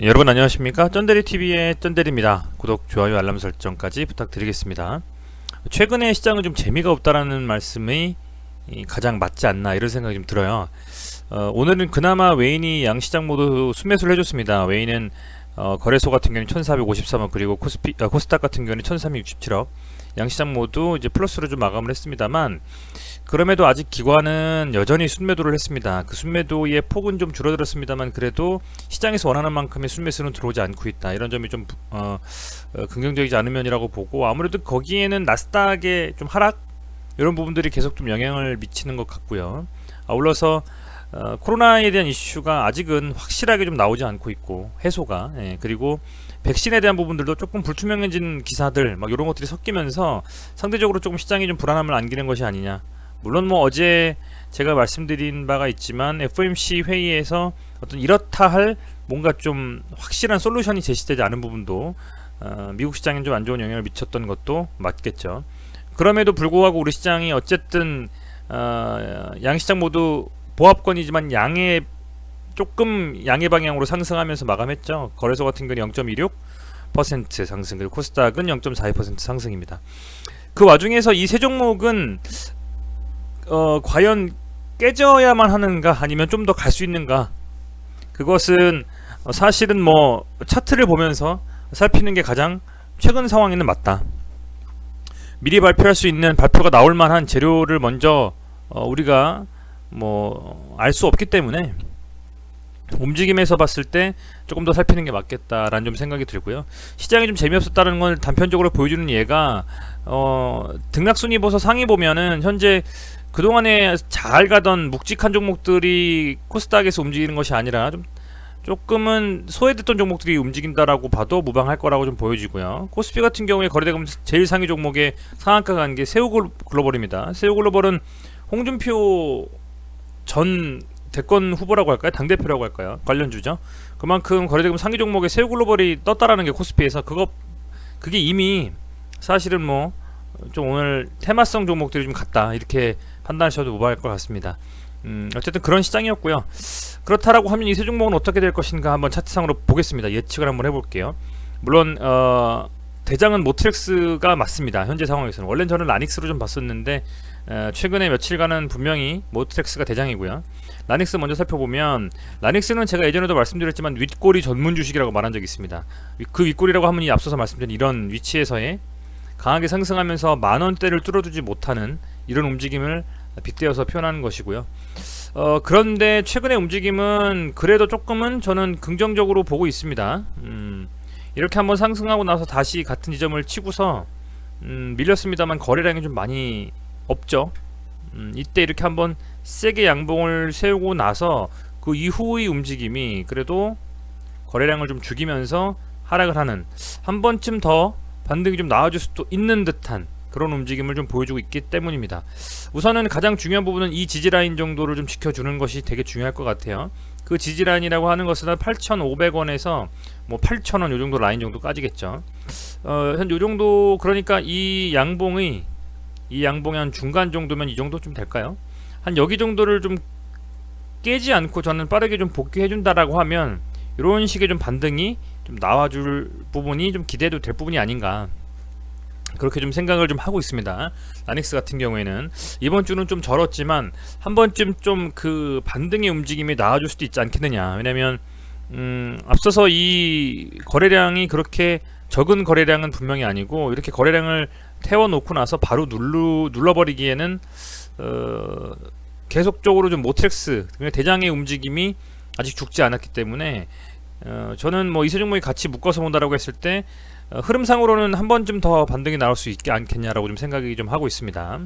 여러분 안녕하십니까? 쩐데리TV의 쩐데리입니다. 구독, 좋아요, 알람 설정까지 부탁드리겠습니다. 최근에 시장은 좀 재미가 없다라는 말씀이 가장 맞지 않나 이런 생각이 좀 들어요. 오늘은 그나마 웨인이 양시장 모두 순매수를 해줬습니다. 웨인은 거래소 같은 경우는 1453억, 그리고 코스닥 같은 경우는 1367억, 양시장 모두 이제 플러스로 좀 마감을 했습니다만, 그럼에도 아직 기관은 여전히 순매도를 했습니다. 그 순매도의 폭은 좀 줄어들었습니다만, 그래도 시장에서 원하는 만큼의 순매수는 들어오지 않고 있다. 이런 점이 좀 긍정적이지 않은 면이라고 보고, 아무래도 거기에는 나스닥의 좀 하락, 이런 부분들이 계속 좀 영향을 미치는 것 같고요. 아울러서 코로나에 대한 이슈가 아직은 확실하게 좀 나오지 않고 있고, 해소가, 그리고 백신에 대한 부분들도 조금 불투명해진 기사들 막 이런 것들이 섞이면서 상대적으로 조금 시장이 좀 불안함을 안기는 것이 아니냐. 물론 뭐 어제 제가 말씀드린 바가 있지만 FOMC 회의에서 어떤 이렇다 할 뭔가 좀 확실한 솔루션이 제시되지 않은 부분도 미국 시장에 좀 안 좋은 영향을 미쳤던 것도 맞겠죠. 그럼에도 불구하고 우리 시장이 어쨌든 양시장 모두 보합권이지만 조금 양의 방향으로 상승하면서 마감했죠. 거래소 같은 경우는 0.26% 상승, 그리고 코스닥은 0.42% 상승입니다. 그 와중에서 이 세 종목은 과연 깨져야만 하는가, 아니면 좀 더 갈 수 있는가, 그것은 사실은 뭐 차트를 보면서 살피는 게 가장 최근 상황에는 맞다. 미리 발표할 수 있는, 발표가 나올 만한 재료를 먼저 우리가 뭐 알 수 없기 때문에 움직임에서 봤을 때 조금 더 살피는 게 맞겠다라는 좀 생각이 들고요. 시장이 좀 재미없었다는 걸 단편적으로 보여주는 예가 등락순위 보서 상위 보면은 현재 그동안에 잘 가던 묵직한 종목들이 코스닥에서 움직이는 것이 아니라 조금은 소외됐던 종목들이 움직인다라고 봐도 무방할 거라고 좀 보여지고요. 코스피 같은 경우에 거래대금 제일 상위 종목에 상한가 간 게 세우글로벌입니다. 세우글로벌은 홍준표 전 대권 후보라고 할까요? 당대표라고 할까요? 관련주죠. 그만큼 거래대금 상위 종목에 세우글로벌이 떴다라는 게 코스피에서 그게 이미 사실은 뭐 좀 오늘 테마성 종목들이 좀 같다, 이렇게 판단하셔도 무방할 것 같습니다. 어쨌든 그런 시장이었고요. 그렇다라고 하면 이 세 종목은 어떻게 될 것인가 한번 차트상으로 보겠습니다. 예측을 한번 해볼게요. 물론 대장은 모트렉스가 맞습니다. 현재 상황에서는. 원래는 저는 라닉스로 좀 봤었는데 최근에 며칠간은 분명히 모트렉스가 대장이고요. 라닉스 먼저 살펴보면, 라닉스는 제가 예전에도 말씀드렸지만 윗꼬리 전문 주식이라고 말한 적이 있습니다. 그 윗꼬리라고 하면 이 앞서서 말씀드린 이런 위치에서의 강하게 상승하면서 만원대를 뚫어두지 못하는 이런 움직임을 빗대어서 표현하는 것이고요. 그런데 최근의 움직임은 그래도 조금은 저는 긍정적으로 보고 있습니다. 이렇게 한번 상승하고 나서 다시 같은 지점을 치고서 밀렸습니다만 거래량이 좀 많이 없죠. 이때 이렇게 한번 세게 양봉을 세우고 나서 그 이후의 움직임이 그래도 거래량을 좀 죽이면서 하락을 하는, 한 번쯤 더 반등이 좀 나와줄 수도 있는 듯한 그런 움직임을 좀 보여주고 있기 때문입니다. 우선은 가장 중요한 부분은 이 지지라인 정도를 좀 지켜주는 것이 되게 중요할 것 같아요. 그 지지라인이라고 하는 것은 8,500원에서 뭐 8,000원 요정도 라인 정도까지겠죠. 현 요정도, 그러니까 이 양봉의 한 중간 정도면 이 정도 좀 될까요? 한 여기 정도를 좀 깨지 않고 저는 빠르게 좀 복귀해준다라고 하면 이런 식의 좀 반등이 좀 나와줄 부분이 좀 기대도 될 부분이 아닌가, 그렇게 좀 생각을 좀 하고 있습니다. 라닉스 같은 경우에는 이번 주는 좀 절었지만 한 번쯤 좀 그 반등의 움직임이 나와줄 수도 있지 않겠느냐. 왜냐면 앞서서 이 거래량이 그렇게 적은 거래량은 분명히 아니고, 이렇게 거래량을 태워놓고 나서 바로 눌러버리기에는 계속적으로 좀 모트렉스 대장의 움직임이 아직 죽지 않았기 때문에 저는 뭐 이 세 종목이 같이 묶어서 본다라고 했을 때 흐름상으로는 한 번쯤 더 반등이 나올 수 있지 않겠냐라고 좀 생각이 좀 하고 있습니다.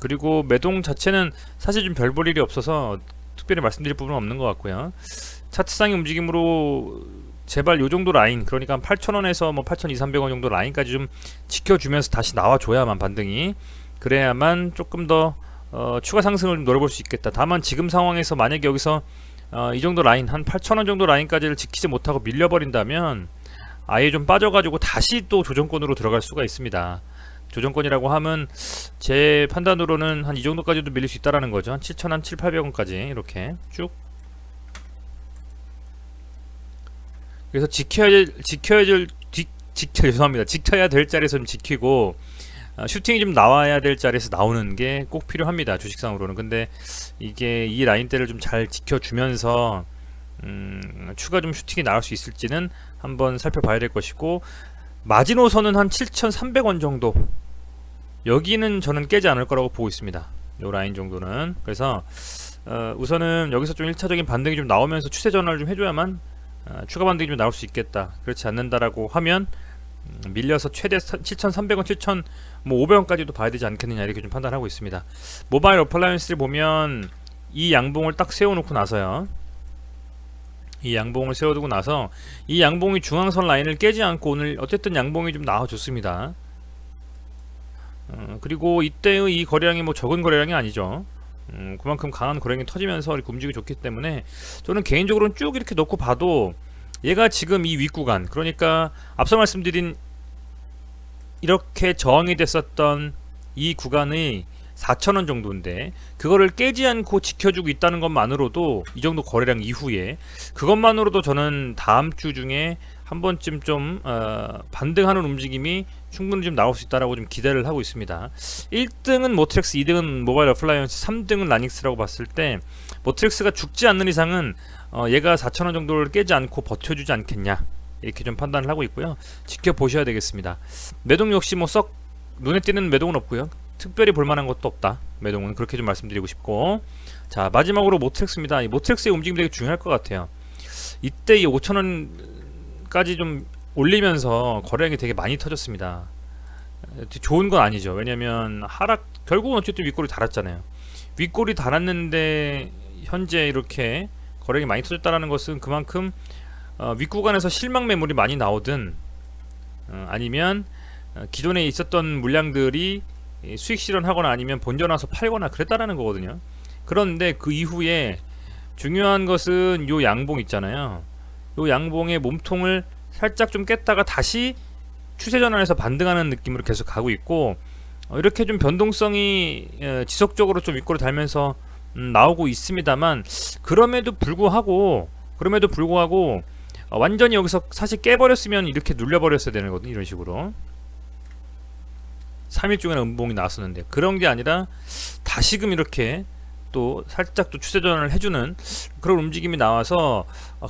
그리고 매동 자체는 사실 좀 별 볼 일이 없어서 특별히 말씀드릴 부분은 없는 것 같고요. 차트상의 움직임으로 제발 요 정도 라인, 그러니까 8,000원에서 뭐 8,200~300원 정도 라인까지 좀 지켜주면서 다시 나와줘야만 반등이, 그래야만 조금 더 추가 상승을 좀 노려볼 수 있겠다. 다만 지금 상황에서 만약에 여기서 이 정도 라인, 한 8,000원 정도 라인까지를 지키지 못하고 밀려버린다면 아예 좀 빠져가지고 다시 또 조정권으로 들어갈 수가 있습니다. 조정권이라고 하면 제 판단으로는 한 이 정도까지도 밀릴 수 있다라는 거죠. 한 7,000~800원까지 이렇게 쭉 그래서 죄송합니다. 지켜야 될 자리에서 좀 지키고 슈팅이 좀 나와야 될 자리에서 나오는 게 꼭 필요합니다. 주식상으로는. 근데 이게 이 라인대를 좀 잘 지켜주면서 추가 좀 슈팅이 나올 수 있을지는 한번 살펴봐야 될 것이고, 마지노선은 한 7,300원 정도, 여기는 저는 깨지 않을 거라고 보고 있습니다. 요 라인 정도는. 그래서 우선은 여기서 좀 1차적인 반등이 좀 나오면서 추세 전환을 좀 해줘야만 추가 반등이 좀 나올 수 있겠다. 그렇지 않는다라고 하면 밀려서 최대 7,300원, 7,500원까지도 봐야 되지 않겠느냐, 이렇게 좀 판단하고 있습니다. 모바일 어플라이언스를 보면 이 양봉을 딱 세워놓고 나서요, 이 양봉을 세워두고 나서 이 양봉이 중앙선 라인을 깨지 않고 오늘 어쨌든 양봉이 좀 나와줬습니다. 그리고 이때의 이 거래량이 뭐 적은 거래량이 아니죠. 그만큼 강한 거래량이 터지면서 이렇게 움직이 좋기 때문에 저는 개인적으로는 쭉 이렇게 놓고 봐도 얘가 지금 이 윗구간, 그러니까 앞서 말씀드린 이렇게 저항이 됐었던 이 구간의 4,000원 정도인데, 그거를 깨지 않고 지켜주고 있다는 것만으로도, 이 정도 거래량 이후에 그것만으로도 저는 다음 주 중에 한 번쯤 좀 반등하는 움직임이 충분히 좀 나올 수 있다라고 좀 기대를 하고 있습니다. 1등은 모트렉스, 2등은 모바일 어플라이언스, 3등은 라닉스라고 봤을 때 모트렉스가 죽지 않는 이상은 얘가 4,000원 정도를 깨지 않고 버텨주지 않겠냐, 이렇게 좀 판단을 하고 있고요. 지켜보셔야 되겠습니다. 매동 역시 뭐 썩 눈에 띄는 매동은 없고요. 특별히 볼만한 것도 없다. 매동은 그렇게 좀 말씀드리고 싶고, 자 마지막으로 모트렉스입니다. 이 모트렉스의 움직임 되게 중요할 것 같아요. 이때 이 5,000원까지 좀 올리면서 거래량이 되게 많이 터졌습니다. 좋은 건 아니죠. 왜냐면 하락, 결국은 어쨌든 윗골이 달았잖아요. 윗골이 달았는데 현재 이렇게 거래량이 많이 터졌다는 것은 그만큼 윗구간에서 실망 매물이 많이 나오든 아니면 기존에 있었던 물량들이 수익 실현하거나 아니면 본전 와서 팔거나 그랬다라는 거거든요. 그런데 그 이후에 중요한 것은 요 양봉 있잖아요. 요 양봉의 몸통을 살짝 좀 깼다가 다시 추세 전환해서 반등하는 느낌으로 계속 가고 있고, 이렇게 좀 변동성이 지속적으로 좀 윗골을 달면서 나오고 있습니다만, 그럼에도 불구하고 완전히 여기서 사실 깨버렸으면 이렇게 눌려버렸어야 되는 거거든요. 이런 식으로 3일 중에는 음봉이 나왔었는데, 그런 게 아니라 다시금 이렇게 또 살짝 또 추세 전환을 해주는 그런 움직임이 나와서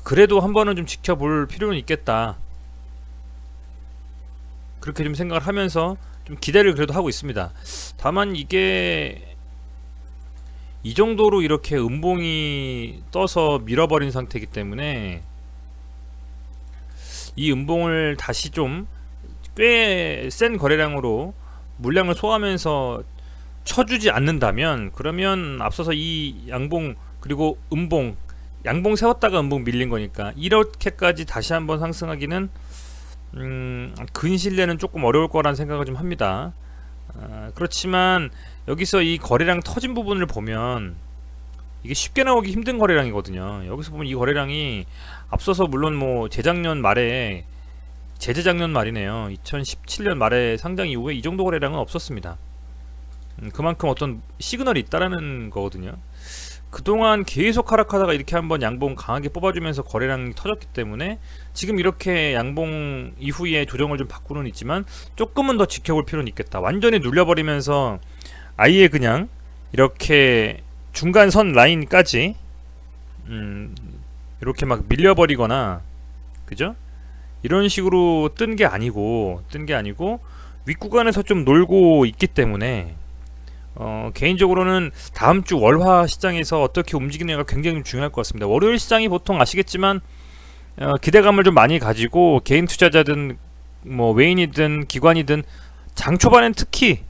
그래도 한 번은 좀 지켜볼 필요는 있겠다, 그렇게 좀 생각을 하면서 좀 기대를 그래도 하고 있습니다. 다만 이게 이 정도로 이렇게 음봉이 떠서 밀어버린 상태이기 때문에 이 음봉을 다시 좀 꽤 센 거래량으로 물량을 소화하면서 쳐주지 않는다면, 그러면 앞서서 이 양봉 그리고 음봉, 양봉 세웠다가 음봉 밀린 거니까 이렇게까지 다시 한번 상승하기는 근신내는 조금 어려울 거라는 생각을 좀 합니다. 그렇지만 여기서 이 거래량 터진 부분을 보면 이게 쉽게 나오기 힘든 거래량이거든요. 여기서 보면 이 거래량이 앞서서 물론 뭐 재작년 말에, 재재작년 말이네요, 2017년 말에 상장 이후에 이 정도 거래량은 없었습니다. 그만큼 어떤 시그널이 있다라는 거거든요. 그동안 계속 하락하다가 이렇게 한번 양봉 강하게 뽑아주면서 거래량이 터졌기 때문에 지금 이렇게 양봉 이후에 조정을 좀 바꾸는 있지만 조금은 더 지켜볼 필요는 있겠다. 완전히 눌려버리면서 아예 그냥 이렇게 중간선 라인까지 이렇게 막 밀려버리거나, 그죠? 이런 식으로 뜬 게 아니고 윗구간에서 좀 놀고 있기 때문에 개인적으로는 다음 주 월화 시장에서 어떻게 움직이느냐가 굉장히 중요할 것 같습니다. 월요일 시장이 보통 아시겠지만 기대감을 좀 많이 가지고 개인 투자자든 뭐 외인이든 기관이든 장 초반엔 특히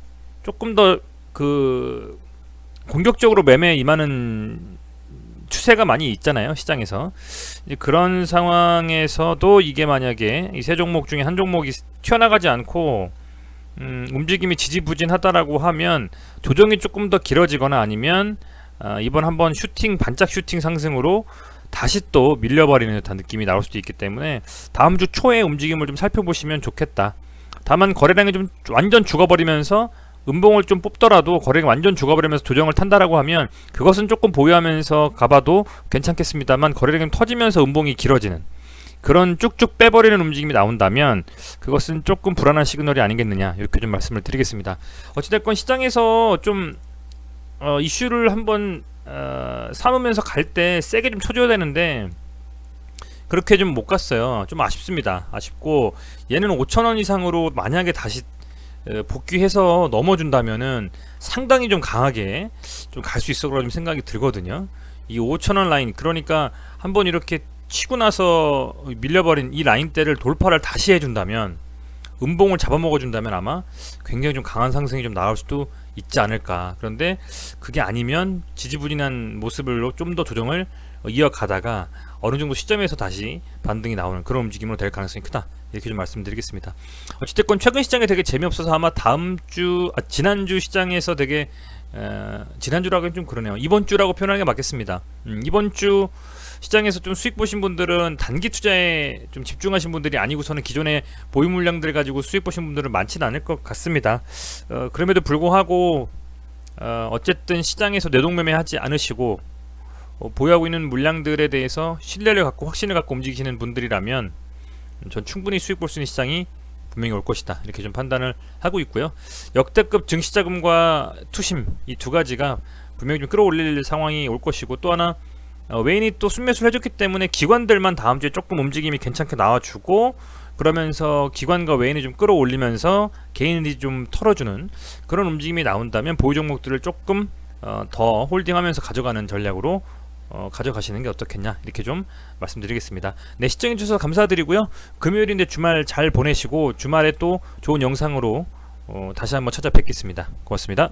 조금 더 그 공격적으로 매매에 임하는 추세가 많이 있잖아요, 시장에서. 그런 상황에서도 이게 만약에 이 세 종목 중에 한 종목이 튀어나가지 않고 움직임이 지지부진하다라고 하면 조정이 조금 더 길어지거나 아니면 이번 한번 슈팅, 반짝 슈팅 상승으로 다시 또 밀려버리는 듯한 느낌이 나올 수도 있기 때문에 다음 주 초의 움직임을 좀 살펴보시면 좋겠다. 다만 거래량이 좀 완전 죽어버리면서 음봉을 좀 뽑더라도 거래량이 완전 죽어버리면서 조정을 탄다라고 하면 그것은 조금 보유하면서 가봐도 괜찮겠습니다만, 거래량이 터지면서 음봉이 길어지는 그런 쭉쭉 빼버리는 움직임이 나온다면 그것은 조금 불안한 시그널이 아니겠느냐, 이렇게 좀 말씀을 드리겠습니다. 어찌됐건 시장에서 좀 이슈를 한번 삼으면서 갈 때 세게 좀 쳐줘야 되는데 그렇게 좀 못 갔어요. 좀 아쉽습니다. 아쉽고, 얘는 5,000원 이상으로 만약에 다시 복귀해서 넘어준다면은 상당히 좀 강하게 좀 갈 수 있을 거라 좀 생각이 들거든요. 이 5,000원 라인, 그러니까 한번 이렇게 치고 나서 밀려버린 이 라인대를 돌파를 다시 해준다면, 음봉을 잡아먹어준다면 아마 굉장히 좀 강한 상승이 좀 나올 수도 있지 않을까. 그런데 그게 아니면 지지부진한 모습으로 좀 더 조정을 이어가다가 어느 정도 시점에서 다시 반등이 나오는 그런 움직임으로 될 가능성이 크다, 이렇게 좀 말씀드리겠습니다. 어찌됐건 최근 시장에 되게 재미없어서 아마 지난주 시장에서 되게 지난주라고는 좀 그러네요. 이번 주라고 표현하는 게 맞겠습니다. 이번 주 시장에서 좀 수익 보신 분들은 단기 투자에 좀 집중하신 분들이 아니고서는 기존의 보유 물량들 가지고 수익 보신 분들은 많지는 않을 것 같습니다. 그럼에도 불구하고 어쨌든 시장에서 내동매매 하지 않으시고 보유하고 있는 물량들에 대해서 신뢰를 갖고 확신을 갖고 움직이시는 분들이라면 전 충분히 수익 볼 수 있는 시장이 분명히 올 것이다, 이렇게 좀 판단을 하고 있고요. 역대급 증시자금과 투심, 이 두 가지가 분명히 좀 끌어올릴 상황이 올 것이고, 또 하나 외인이 또 순매수를 해줬기 때문에 기관들만 다음 주에 조금 움직임이 괜찮게 나와주고, 그러면서 기관과 외인이 좀 끌어올리면서 개인이 좀 털어주는 그런 움직임이 나온다면 보유 종목들을 조금 더 홀딩하면서 가져가는 전략으로 가져가시는 게 어떻겠냐, 이렇게 좀 말씀드리겠습니다. 네, 시청해주셔서 감사드리고요. 금요일인데 주말 잘 보내시고 주말에 또 좋은 영상으로 다시 한번 찾아뵙겠습니다. 고맙습니다.